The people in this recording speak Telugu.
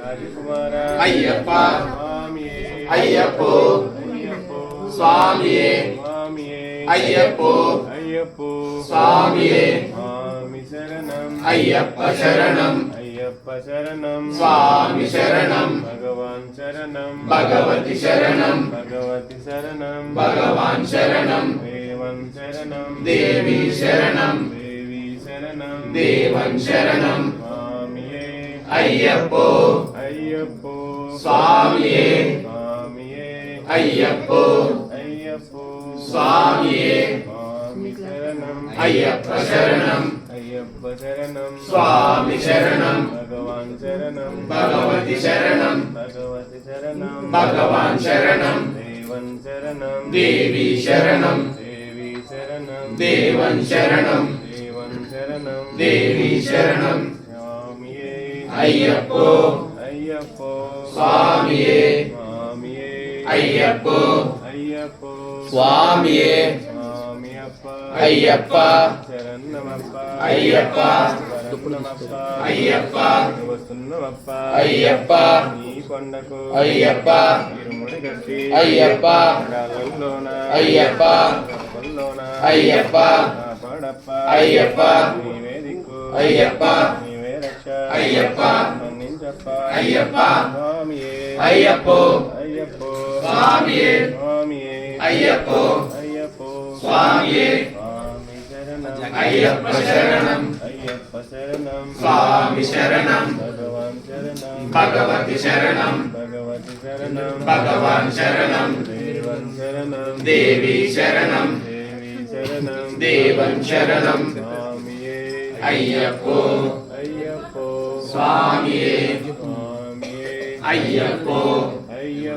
రాజకుమార అయ్యప్ప స్వామియే అయ్యప్పో అయ్యప్పో స్వామియే స్వామియే అయ్యప్పో అయ్యప్పో స్వామియే స్వామి శరణం అయ్యప్ప శరణం అయ్యప్ప శరణం స్వామి శరణం భగవాన్ శరణం భగవతి శరణం భగవతి శరణం భగవాన్ శరణం దేవన్ శరణం దేవి శరణం దేవి శరణం దేవన్ శరణం స్వామియే అయ్యప్పో అయ్యప్పో స్వామియే స్వామియే అయ్యప్పో అయ్యప్పో స్వామియే స్వామి శరణం అయ్యప్ప శరణం అయ్యప్ప శరణం స్వామి శరణం భగవాన్ శరణం భగవతి శరణం భగవతి శరణం భగవాన్ శరణం దేవన్ శరణం దేవి శరణం దేవి శరణం దేవన్ శరణం దేవన్ శరణం దేవి శరణం స్వామియే అయ్యప్పో అయ్యప్పో స్వామియే స్వామియే అయ్యప్పో అయ్యప్పో స్వామియే స్వామియప్ప అయ్యప్ప శరణమప్ప అయ్యప్ప శరణమప్ప అయ్యప్ప వస్తున్నమప్ప అయ్యప్ప నీ కొండకు అయ్యప్ప ఇరుముడి కట్టి అయ్యప్ప కడాలలోన అయ్యప్ప కప్పల్లోన అయ్యప్ప కాపాడప్ప అయ్యప్ప నీవే దిక్కు అయ్యప్ప నీవే రక్ష అయ్యప్ప మన్నించప్ప అయ్యప్ప స్వామియే అయ్యప్పో అయ్యప్పో స్వామియే స్వామియే అయ్యప్పో అయ్యప్పో స్వామియే స్వామి శరణం అయ్యప్ప శరణం అయ్యప్ప శరణం స్వామి శరణం భగవాన్ శరణం భగవతి శరణం భగవతి శరణం భగవాన్ శరణం దేవన్ శరణం దేవి శరణం దేవి శరణం దేవన్ శరణం స్వామియే అయ్యప్పో అయ్యప్పో స్వామియే స్వామియే అయ్యప్పో అయ్యప్పో